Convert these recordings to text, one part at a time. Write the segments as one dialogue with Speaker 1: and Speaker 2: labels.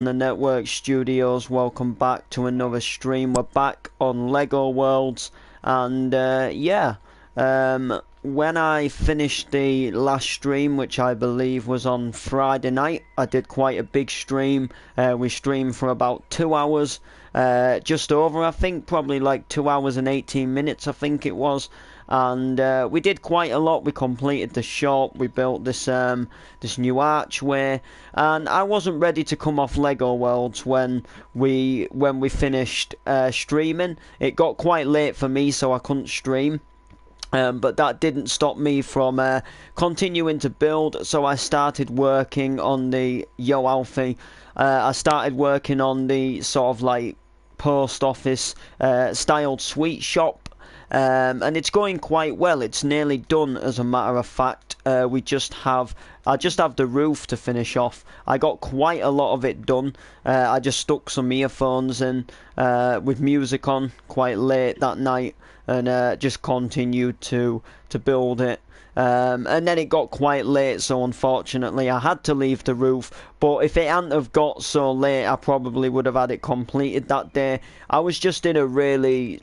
Speaker 1: The Network Studios. Welcome back to another stream. We're back on Lego Worlds, and when I finished the last stream, which I believe was on Friday night, I did quite a big stream. We streamed for about 2 hours, just over, I think, probably like 2 hours and 18 minutes, I think it was. And we did quite a lot. We completed the shop. We built this this new archway, and I wasn't ready to come off Lego Worlds when we finished streaming. It got quite late for me, so I couldn't stream. But that didn't stop me from continuing to build. So I started working on the Alfie. I started working on the sort of like post office styled sweet shop. And it's going quite well. It's nearly done, as a matter of fact. I just have the roof to finish off. I got quite a lot of it done. I just stuck some earphones in with music on quite late that night, and just continued to build it. And then it got quite late, so unfortunately I had to leave the roof. But if it hadn't have got so late, I probably would have had it completed that day. I was just in a really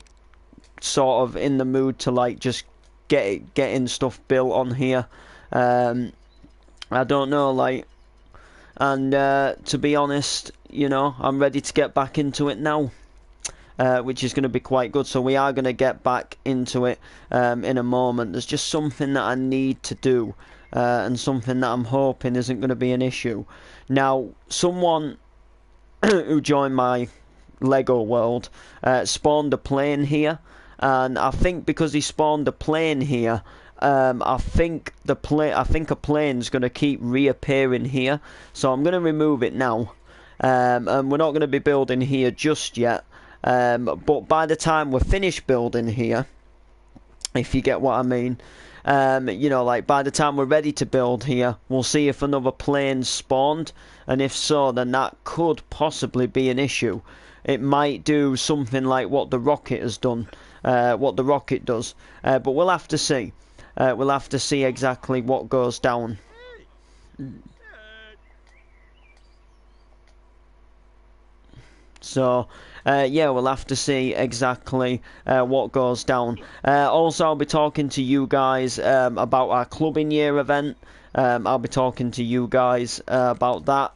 Speaker 1: sort of in the mood to like just getting stuff built on here. I don't know, like, and to be honest, you know, I'm ready to get back into it now, which is going to be quite good. So we are going to get back into it in a moment. There's just something that I need to do, and something that I'm hoping isn't going to be an issue. Now, someone who joined my Lego world spawned a plane here. And I think because he spawned a plane here, I think a plane's going to keep reappearing here. So I'm going to remove it now. And we're not going to be building here just yet. But by the time we're finished building here, if you get what I mean, you know, like by the time we're ready to build here, we'll see if another plane's spawned. And if so, then that could possibly be an issue. It might do something like what the rocket has done. What the rocket does, but we'll have to see. We'll have to see exactly what goes down. So, yeah, we'll have to see exactly what goes down. Also, I'll be talking to you guys about our clubbing year event. I'll be talking to you guys about that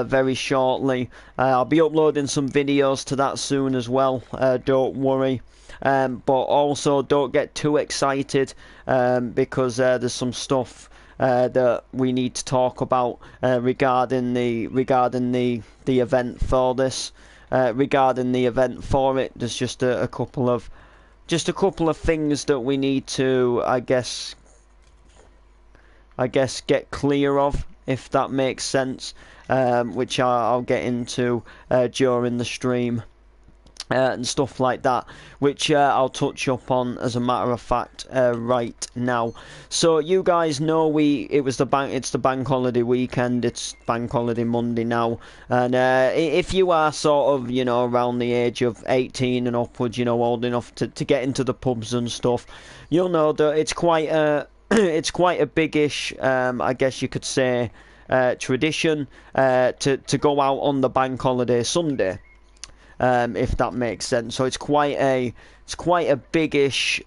Speaker 1: very shortly. I'll be uploading some videos to that soon as well. Don't worry. But also don't get too excited because there's some stuff that we need to talk about regarding the event for this. Regarding the event for it, there's just a couple of things that we need to, I guess get clear of, if that makes sense, which I'll get into during the stream. And stuff like that, which I'll touch up on, as a matter of fact, right now. So you guys know it's the bank holiday weekend. It's bank holiday Monday now, and if you are sort of, you know, around the age of 18 and upwards, you know, old enough to get into the pubs and stuff, you'll know that it's quite a biggish, I guess you could say, tradition to go out on the bank holiday Sunday. If that makes sense. So it's quite a biggish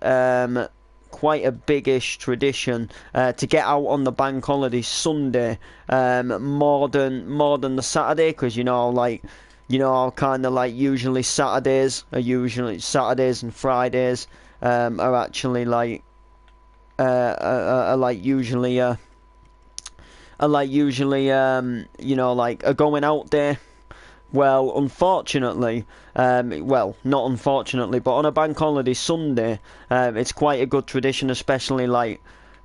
Speaker 1: tradition to get out on the bank holiday Sunday, more than the Saturday, because you know, kind of like usually Saturdays and Fridays are actually like usually you know, like a going out day. Well, unfortunately, well, not unfortunately, but on a bank holiday Sunday, it's quite a good tradition, especially like,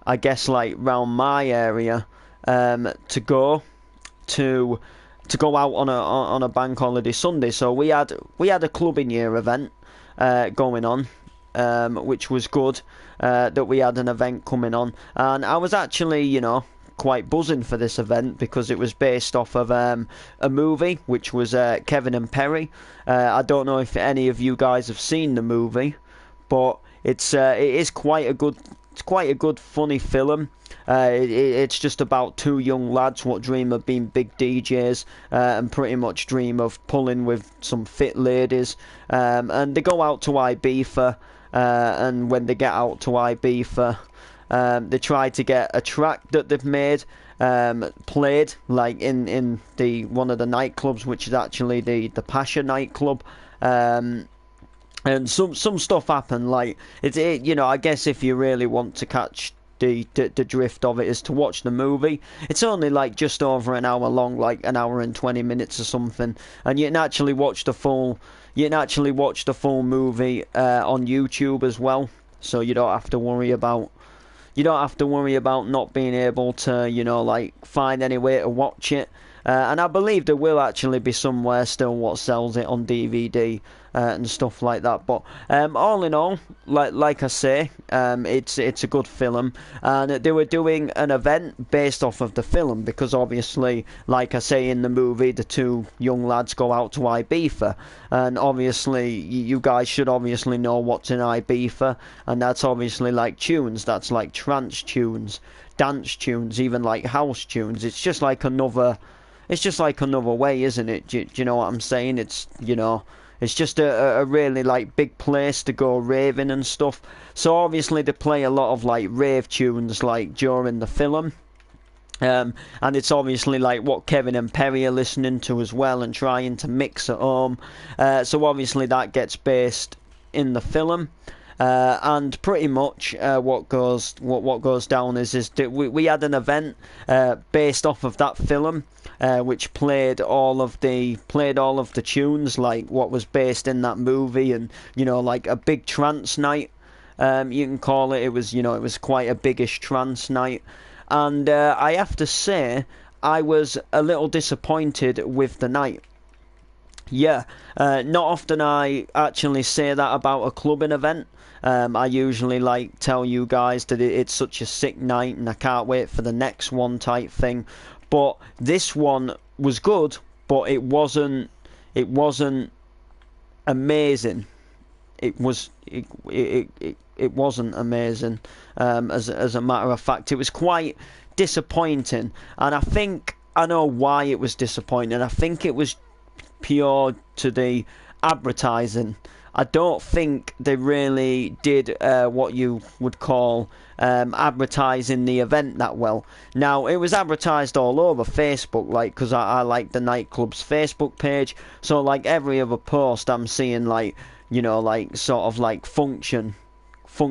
Speaker 1: I guess, like round my area, to go out on a bank holiday Sunday. So we had a clubbing year event going on, which was good, that we had an event coming on, and I was actually, you know, quite buzzing for this event because it was based off of a movie, which was Kevin and Perry. I don't know if any of you guys have seen the movie, but it is quite a good it's quite a good, funny film. It's just about two young lads what dream of being big DJs and pretty much dream of pulling with some fit ladies. And they go out to Ibiza, and when they get out to Ibiza, they try to get a track that they've made played like in the one of the nightclubs, which is actually the Pasha nightclub. And some stuff happened, like you know, I guess if you really want to catch the drift of it, is to watch the movie. It's only like just over an hour long, like an hour and 20 minutes or something, and you can actually watch the full movie on YouTube as well, so you don't have to worry about not being able to, you know, like find any way to watch it. And I believe there will actually be somewhere still what sells it on DVD and stuff like that. But all in all, like I say, it's a good film, and they were doing an event based off of the film because obviously, like I say in the movie, the two young lads go out to Ibiza, and obviously you guys should obviously know what's in Ibiza, and that's obviously like tunes, that's like trance tunes, dance tunes, even like house tunes. It's just like another way, isn't it? Do you know what I'm saying? It's, you know, it's just a really like big place to go raving and stuff. So obviously they play a lot of like rave tunes like during the film. And it's obviously like what Kevin and Perry are listening to as well and trying to mix at home. So obviously that gets based in the film. And pretty much what goes down is that we had an event based off of that film, which played all of the tunes like what was based in that movie, and you know, like a big trance night, you can call it. It was quite a biggish trance night, and I have to say I was a little disappointed with the night. Yeah, not often I actually say that about a clubbing event. I usually like tell you guys that it's such a sick night and I can't wait for the next one type thing. But this one was good, but it wasn't amazing. It wasn't amazing. As a matter of fact, it was quite disappointing, and I think I know why it was disappointing. I think it was pure to the advertising. I don't think they really did what you would call advertising the event that well. Now, it was advertised all over Facebook, like, because I like the nightclub's Facebook page, so like every other post I'm seeing, like, you know, like sort of like funk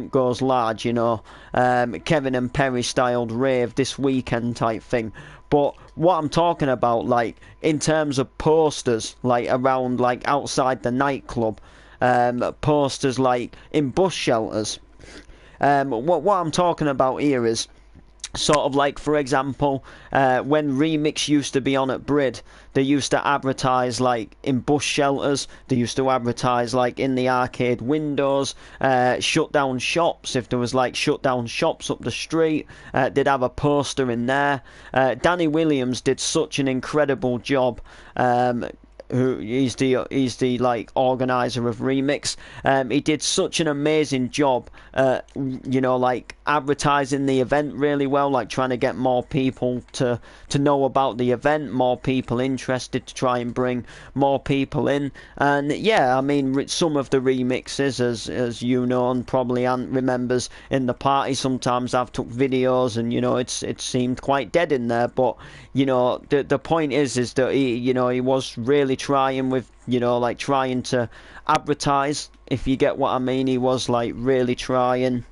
Speaker 1: goes large, you know, Kevin and Perry styled rave this weekend type thing. But what I'm talking about, like in terms of posters, like around, like outside the nightclub, posters like in bus shelters. What I'm talking about here is sort of like, for example, when Remix used to be on at Brid, they used to advertise like in bus shelters, they used to advertise like in the arcade windows, shut down shops. If there was like shut down shops up the street, they'd have a poster in there. Danny Williams did such an incredible job. He's the like organizer of Remix. He did such an amazing job, you know, like advertising the event really well, like trying to get more people to know about the event, more people interested, to try and bring more people in. And yeah, I mean, some of the remixes, as you know, and probably Ant remembers in the party, sometimes I've took videos and, you know, it seemed quite dead in there. But you know, the point is that he was really trying with, you know, like trying to advertise, if you get what I mean. He was like really trying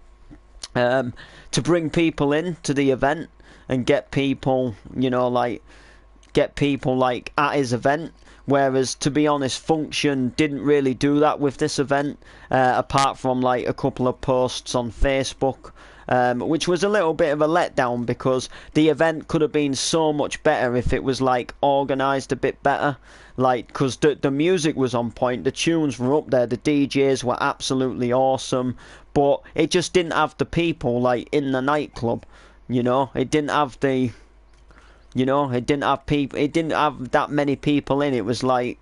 Speaker 1: to bring people in to the event and get people, you know, like at his event. Whereas, to be honest, Function didn't really do that with this event, apart from like a couple of posts on Facebook, which was a little bit of a letdown, because the event could have been so much better if it was like organised a bit better. Like, because the music was on point, the tunes were up there, the DJs were absolutely awesome, but it just didn't have the people like in the nightclub. You know, it didn't have the. You know, it didn't have people. It didn't have that many people in. It was like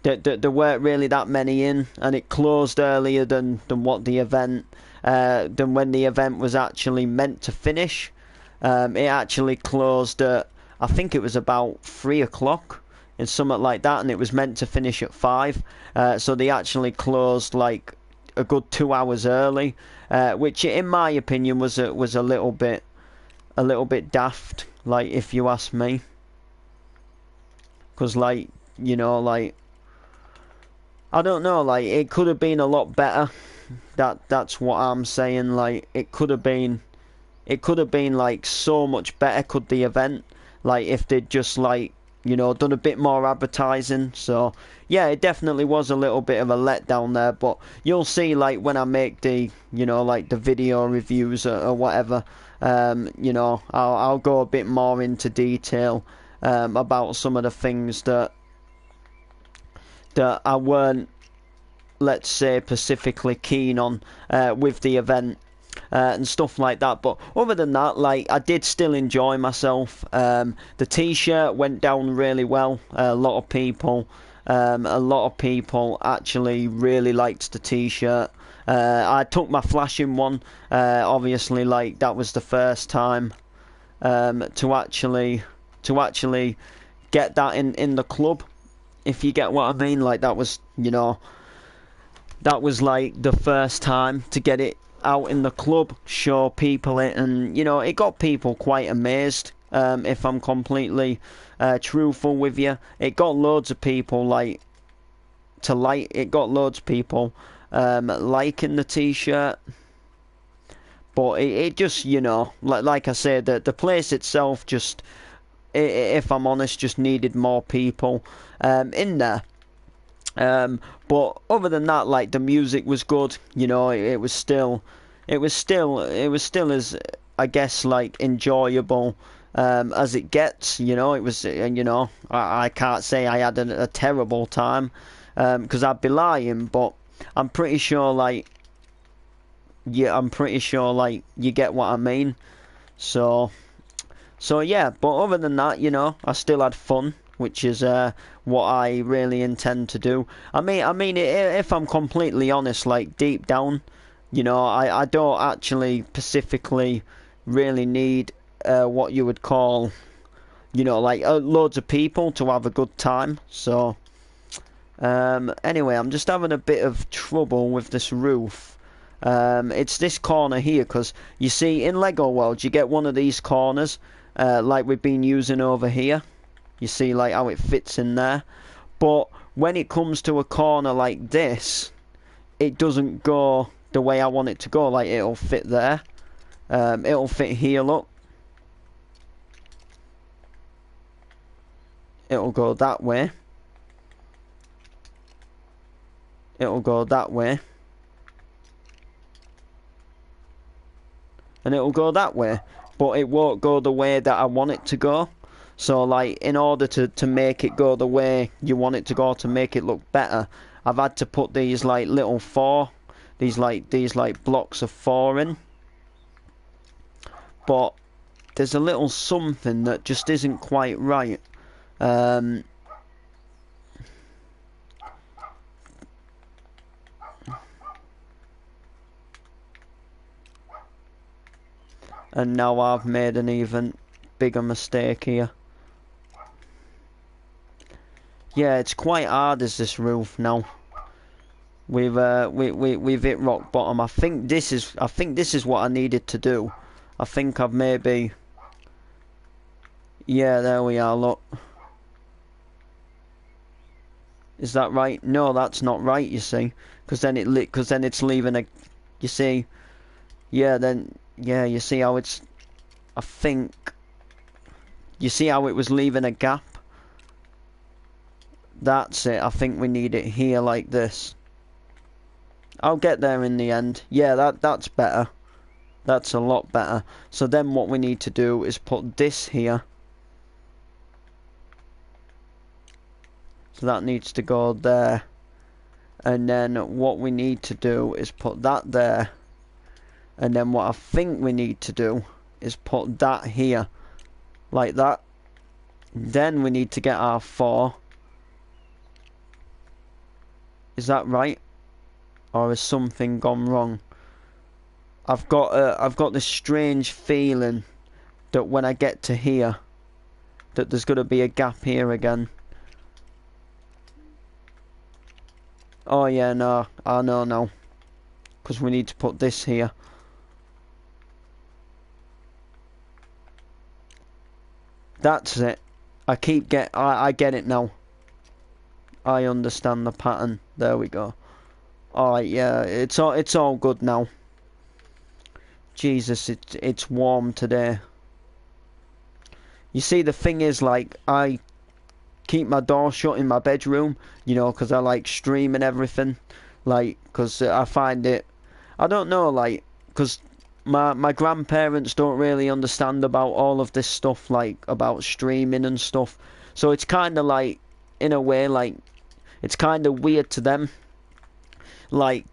Speaker 1: there weren't really that many in, and it closed earlier than what the event than when the event was actually meant to finish. It actually closed at, I think it was about 3 o'clock and something like that, and it was meant to finish at 5. So they actually closed like a good 2 hours early, which in my opinion was a little bit daft, like, if you ask me. Because, like, you know, like, I don't know, like, it could have been a lot better. That's what I'm saying. Like, it could have been like so much better, could the event, like, if they'd just, like, you know, done a bit more advertising. So yeah, it definitely was a little bit of a letdown there, but you'll see, like, when I make the, you know, like, the video reviews or whatever, you know, I'll go a bit more into detail about some of the things that I weren't, let's say, specifically keen on with the event. And stuff like that. But other than that, like, I did still enjoy myself. The t-shirt went down really well. A lot of people actually really liked the t-shirt. I took my flashing one. Obviously, like, that was the first time to actually get that in the club, if you get what I mean. Like, that was, you know, that was like the first time to get it out in the club, show people it, and, you know, it got people quite amazed. If I'm completely truthful with you, it got loads of people liking the t-shirt. But it just, you know, like I said, the place itself just, if I'm honest, just needed more people in there. But other than that, like, the music was good. You know, it was still as, I guess, like, enjoyable as it gets. You know, it was, you know, I can't say I had a terrible time, because I'd be lying. But I'm pretty sure, like, you get what I mean. So yeah. But other than that, you know, I still had fun, which is what I really intend to do. I mean, if I'm completely honest, like, deep down, you know, I don't actually specifically really need what you would call, you know, like, loads of people to have a good time. So anyway, I'm just having a bit of trouble with this roof. It's this corner here, because you see, in Lego World you get one of these corners, like we've been using over here. You see, like, how it fits in there. But when it comes to a corner like this, it doesn't go the way I want it to go. Like, it'll fit there. It'll fit here, look. It'll go that way. It'll go that way. And it'll go that way. But it won't go the way that I want it to go. So, like, in order to make it go the way you want it to go, to make it look better, I've had to put these, like, little these blocks of 4 in. But there's a little something that just isn't quite right. And now I've made an even bigger mistake here. Yeah, it's quite hard as this roof now. We've hit rock bottom. I think this is what I needed to do. I think I've maybe, yeah, there we are, look. Is that right? No, that's not right, you see. Because then it's leaving a, you see. Yeah, then, yeah, you see how it's, I think, you see how it was leaving a gap? That's it. I think we need it here like this. I'll get there in the end. Yeah, that's better. That's a lot better. So then what we need to do is put this here. So that needs to go there. And then what we need to do is put that there. And then what I think we need to do is put that here. Like that. Then we need to get our 4. Is that right? Or has something gone wrong? I've got this strange feeling that when I get to here, that there's gonna be a gap here again. Oh yeah, no, I know now, because we need to put this here. That's it. I get it now. I understand the pattern. There we go. Alright, yeah, it's all good now. Jesus, it's warm today. You see, the thing is, like, I keep my door shut in my bedroom, you know, because I like streaming everything, like, because I find it, I don't know, like, because my grandparents don't really understand about all of this stuff, like, about streaming and stuff, so it's kind of like, in a way, like, it's kind of weird to them, like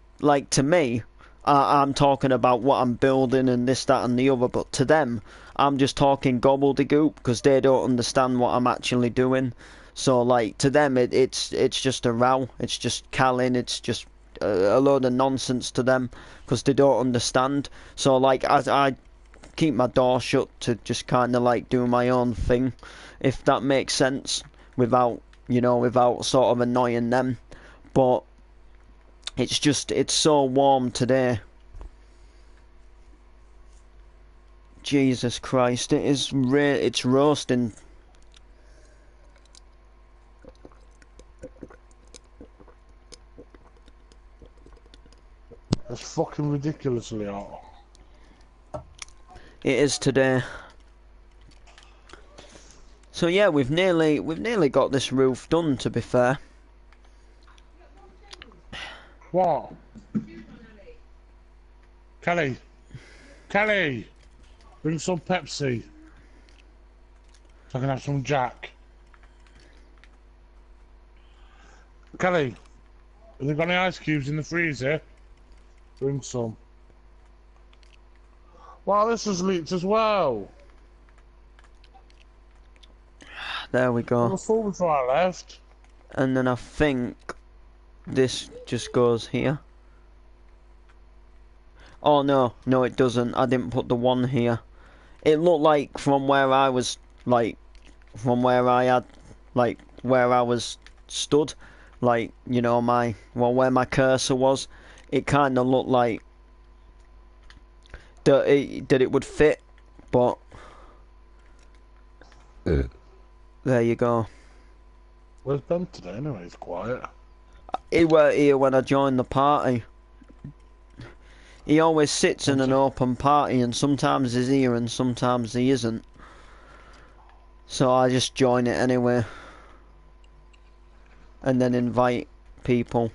Speaker 1: to me, I'm talking about what I'm building and this, that and the other, but to them, I'm just talking gobbledygook, because they don't understand what I'm actually doing. So, like, to them, it's just a row. It's just calling. It's just a load of nonsense to them, because they don't understand. So, like, I keep my door shut to just kind of, like, do my own thing, if that makes sense, without, you know, without sort of annoying them. But it's so warm today. Jesus Christ, it's roasting.
Speaker 2: It's fucking ridiculously hot.
Speaker 1: It is today. So yeah, we've nearly got this roof done, to be fair.
Speaker 2: What? Kelly! Kelly! Bring some Pepsi. So I can have some Jack. Kelly! Have they got any ice cubes in the freezer? Bring some. Wow, this has leaked as well.
Speaker 1: There we go.
Speaker 2: It was full before I left.
Speaker 1: And then I think this just goes here. Oh no, no it doesn't. I didn't put the one here. It looked like from where I was, like, from where I had, like, where I was stood, like, you know, where my cursor was, it kind of looked like that it would fit, but there you go.
Speaker 2: Where's Ben today anyway? He's quiet.
Speaker 1: He were here when I joined the party. He always sits in an open party, and sometimes he's here and sometimes he isn't. So I just join it anyway. And then invite people.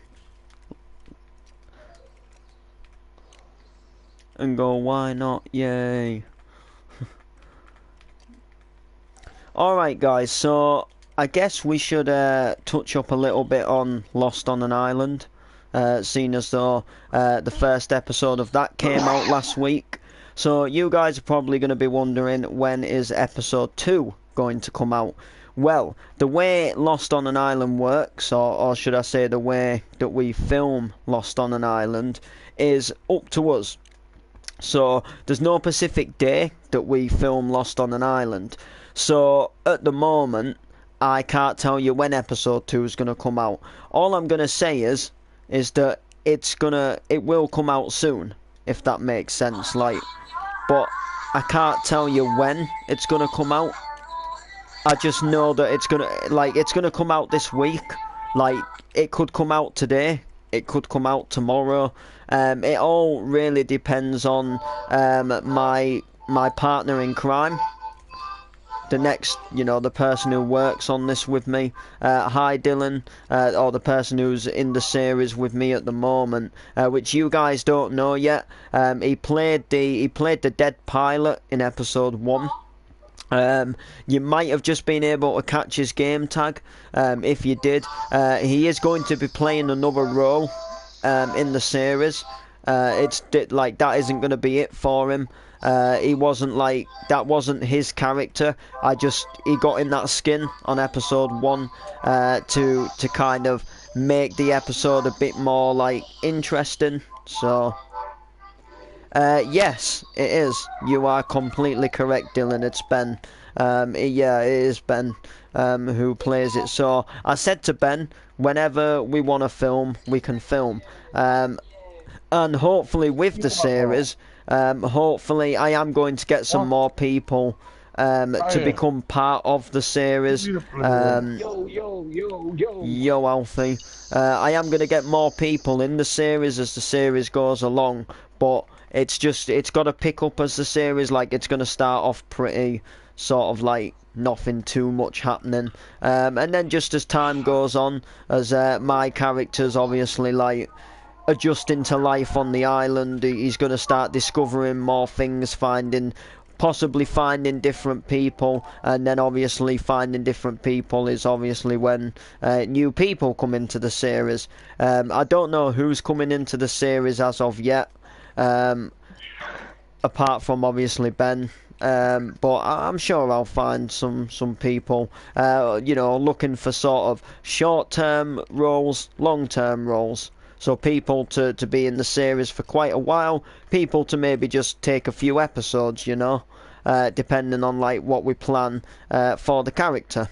Speaker 1: And go, why not? Yay. Alright guys, so I guess we should touch up a little bit on Lost on an Island. Seeing as though the first episode of that came out last week. So you guys are probably going to be wondering, when is episode 2 going to come out? Well, the way Lost on an Island works, or should I say the way that we film Lost on an Island, is up to us. So there's no specific day that we film Lost on an Island. So at the moment, I can't tell you when episode 2 is going to come out. All I'm going to say is that it will come out soon, if that makes sense, like, but I can't tell you when it's going to come out. I just know that it's going to come out this week. Like, it could come out today, it could come out tomorrow. It all really depends on my partner in crime. The next, you know, the person who works on this with me, hi Dylan, or the person who's in the series with me at the moment, which you guys don't know yet. He played the dead pilot in episode 1. You might have just been able to catch his game tag. If you did, he is going to be playing another role in the series. It's like, that isn't going to be it for him. He wasn't, like, that wasn't his character. He got in that skin on episode 1 to kind of make the episode a bit more, like, interesting. So Yes, it is. You are completely correct, Dylan. It's Ben. Yeah, it is Ben who plays it. So I said to Ben, whenever we want to film, we can film. And hopefully with the series, hopefully I am going to get some more people to become part of the series. Yo, Alfie. I am going to get more people in the series as the series goes along, but it's got to pick up as the series, like it's going to start off pretty sort of like nothing too much happening, and then just as time goes on, as my character's obviously like adjusting to life on the island, he's going to start discovering more things, possibly finding different people, and then obviously finding different people is obviously when new people come into the series. I don't know who's coming into the series as of yet, apart from obviously Ben. But I'm sure I'll find some people, looking for sort of short-term roles, long-term roles. So people to be in the series for quite a while, people to maybe just take a few episodes, depending on like what we plan for the character.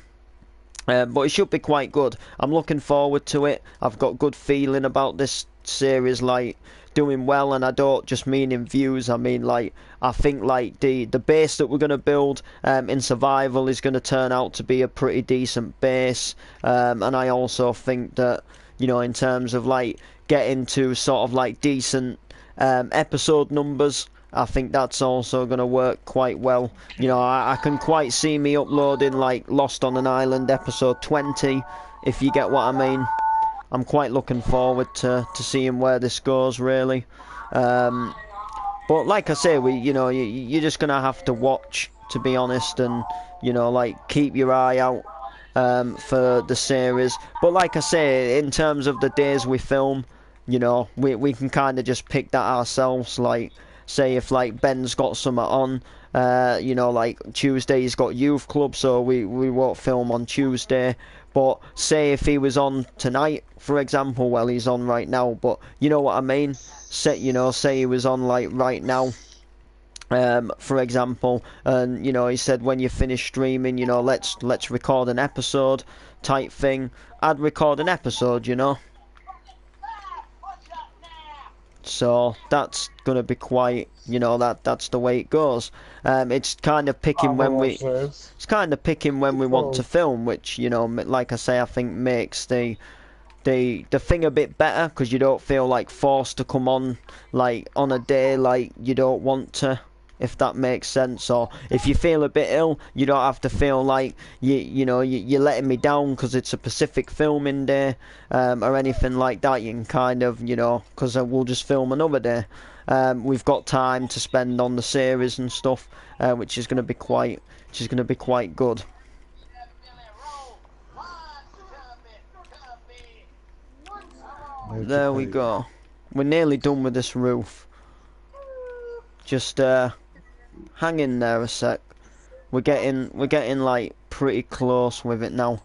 Speaker 1: But it should be quite good. I'm looking forward to it. I've got good feeling about this series, like doing well, and I don't just mean in views. I mean like I think like the base that we're gonna build in survival is gonna turn out to be a pretty decent base, and I also think that in terms of like getting to sort of like decent episode numbers, I think that's also going to work quite well. I can quite see me uploading like Lost on an Island episode 20, if you get what I mean. I'm quite looking forward to seeing where this goes, really. But like I say, you're just going to have to watch, to be honest, and like keep your eye out for the series. But like I say, in terms of the days we film, we can kind of just pick that ourselves. Like, say if like Ben's got something on, like Tuesday he's got youth club, so we won't film on Tuesday. But say if he was on tonight, for example, well he's on right now, but you know what I mean. Say he was on like right now. For example, and he said when you finish streaming, let's record an episode type thing. I'd record an episode, So that's gonna be quite, that's the way it goes. It's kind of picking when we want to film, which like I say, I think makes the thing a bit better, because you don't feel like forced to come on like on a day like you don't want to, if that makes sense. Or if you feel a bit ill, you don't have to feel like you're letting me down because it's a Pacific filming day, or anything like that. You can kind of, because we'll just film another day. We've got time to spend on the series and stuff, which is going to be quite good. There we go. We're nearly done with this roof. Just hang in there a sec. We're getting like pretty close with it now.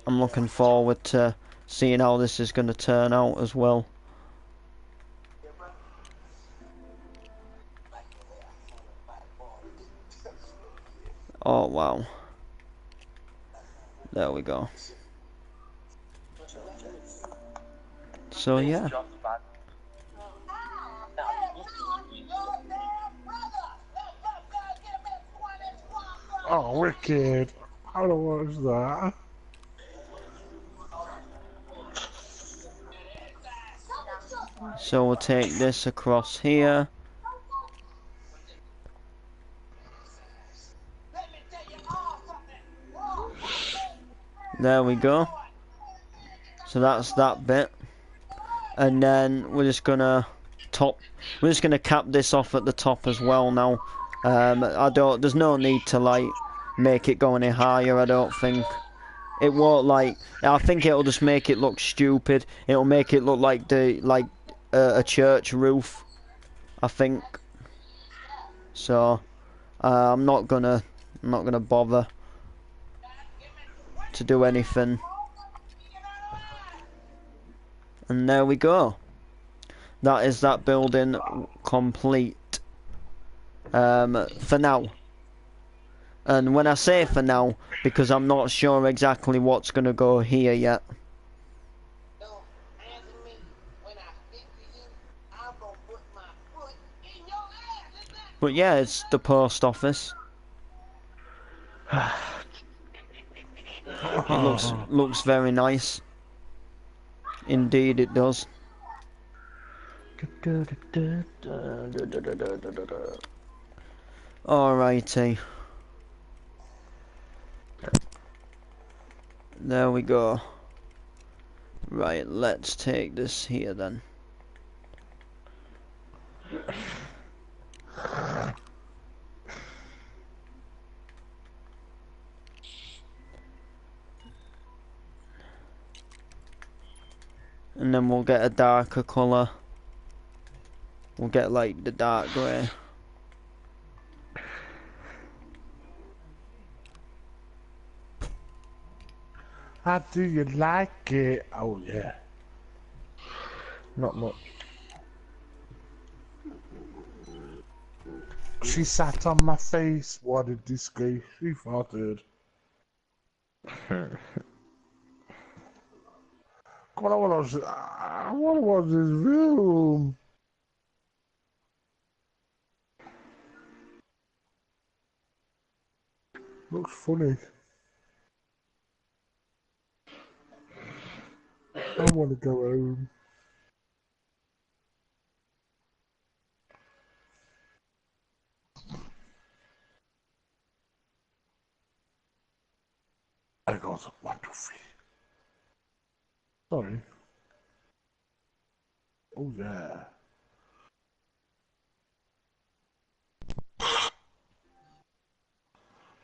Speaker 1: I'm looking forward to seeing how this is going to turn out as well. Oh wow. There we go. So yeah.
Speaker 2: Oh, wicked. How to watch that?
Speaker 1: So we'll take this across here. There we go. So that's that bit. And then we're just gonna cap this off at the top as well now. There's no need to like make it go any higher, I don't think. It won't I think it'll just make it look stupid. It'll make it look like a church roof, I think. So I'm not gonna bother to do anything. And there we go. That is that building complete. For now. And when I say for now, because I'm not sure exactly what's gonna go here yet. But yeah, it's the post office. It looks very nice. Indeed, it does. Alrighty. There we go. Right, let's take this here then. And then we'll get a darker colour. We'll get like the dark grey.
Speaker 2: How do you like it? Oh yeah.
Speaker 3: Not much.
Speaker 2: She sat on my face. What a disgrace. She farted. Come on, I want to watch this film. Looks funny. I want to go home. I got 1, 2, 3. Sorry. Oh yeah.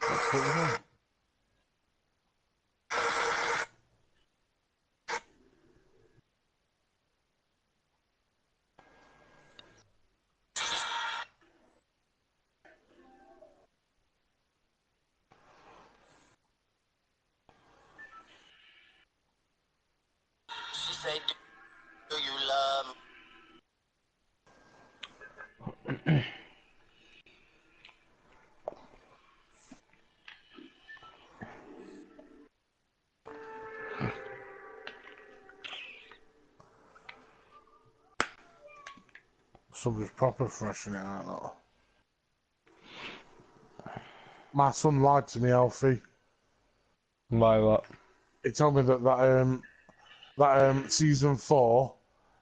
Speaker 2: That's what we want.
Speaker 4: She say, do you love me?
Speaker 2: Somebody's proper freshening it out though. My son lied to me, Alfie.
Speaker 3: Why what?
Speaker 2: He told me that season 4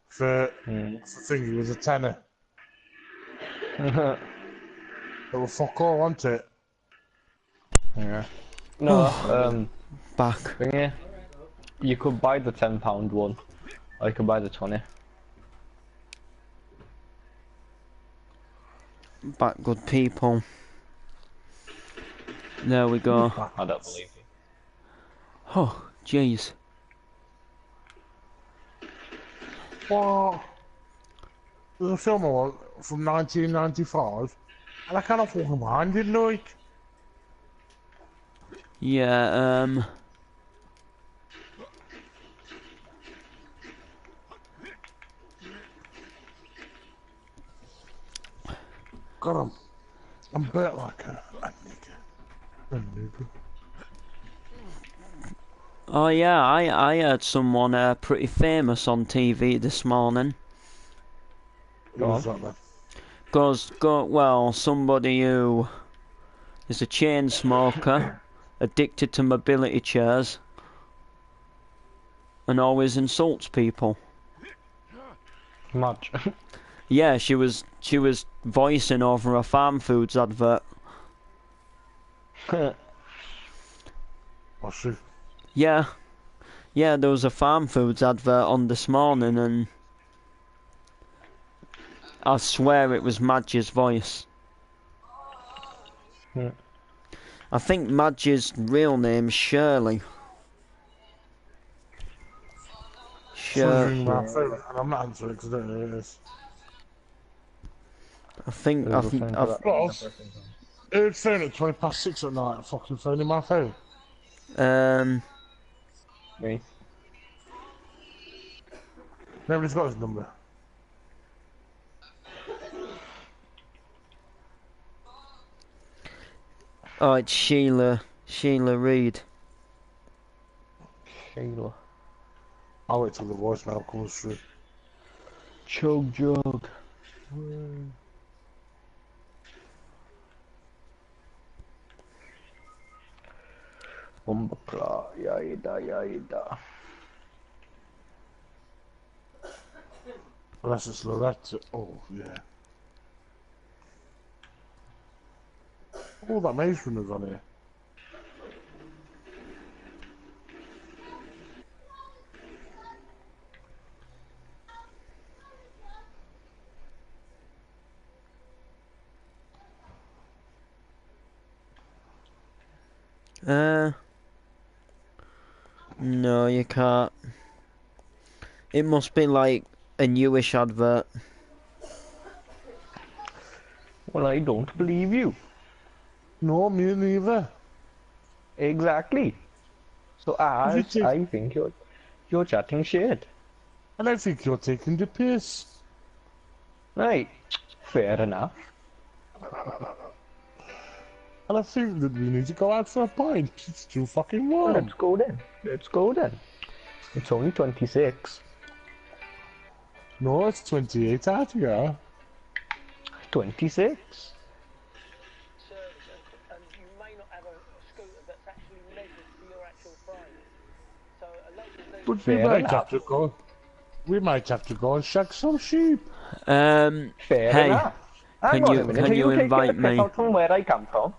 Speaker 2: for thingy was a tenner. It was fuck all, wasn't it?
Speaker 3: Yeah. No,
Speaker 1: Back.
Speaker 3: thingy. You could buy the £10 one, or you could buy the 20.
Speaker 1: Back, good people. There we go.
Speaker 3: I don't believe you.
Speaker 1: Oh, jeez.
Speaker 2: What? There's a film I want from 1995, and I cannot fucking mind it, like.
Speaker 1: Yeah,
Speaker 2: Got him. I'm built like a nigger. A nigger.
Speaker 1: Oh yeah, I heard someone pretty famous on TV this morning.
Speaker 2: Who's that then?
Speaker 1: Well, somebody who is a chain smoker, addicted to mobility chairs, and always insults people.
Speaker 3: Much.
Speaker 1: Yeah, she was voicing over a farm foods advert.
Speaker 2: Was she?
Speaker 1: Yeah, there was a farm foods advert on this morning, and I swear it was Madge's voice. I think Madge's real name's Shirley.
Speaker 2: Someone's ringing my phone, and I'm not answering because I don't know who it is.
Speaker 1: I think I've
Speaker 2: Who'd phone at 6:20 at night? Fucking phoning my phone.
Speaker 3: Me.
Speaker 2: Nobody's got his number.
Speaker 1: Oh, it's Sheila. Sheila Reid.
Speaker 3: Sheila.
Speaker 2: I'll wait till the voicemail comes through.
Speaker 3: Chug jug. Bumbaclaw, yaida, yaida.
Speaker 2: Unless it's Loretta. Oh, yeah. Oh, that Maze Runner's on here.
Speaker 1: No, you can't. It must be like a newish advert.
Speaker 3: Well, I don't believe you.
Speaker 2: No, me neither.
Speaker 3: Exactly. So I think you're chatting shit.
Speaker 2: And I think you're taking the piss.
Speaker 3: Right. Fair enough.
Speaker 2: And I think that we need to go out for a pint. It's too fucking warm.
Speaker 3: Let's go then. Let's go then. It's only 26.
Speaker 2: No, it's 28 out here.
Speaker 3: 26.
Speaker 5: And you may not have a scooter that's actually measured for your actual frame. So a local
Speaker 2: But
Speaker 3: Fair
Speaker 2: we might
Speaker 3: enough.
Speaker 2: have to go. We might have to go and shag some sheep.
Speaker 3: Fair
Speaker 1: Hey,
Speaker 3: enough. Hang
Speaker 1: can
Speaker 3: on
Speaker 1: you-
Speaker 3: a minute.
Speaker 1: can
Speaker 3: Are
Speaker 1: you
Speaker 3: taking
Speaker 1: invite
Speaker 3: the piss
Speaker 1: me?
Speaker 3: out from where I come from?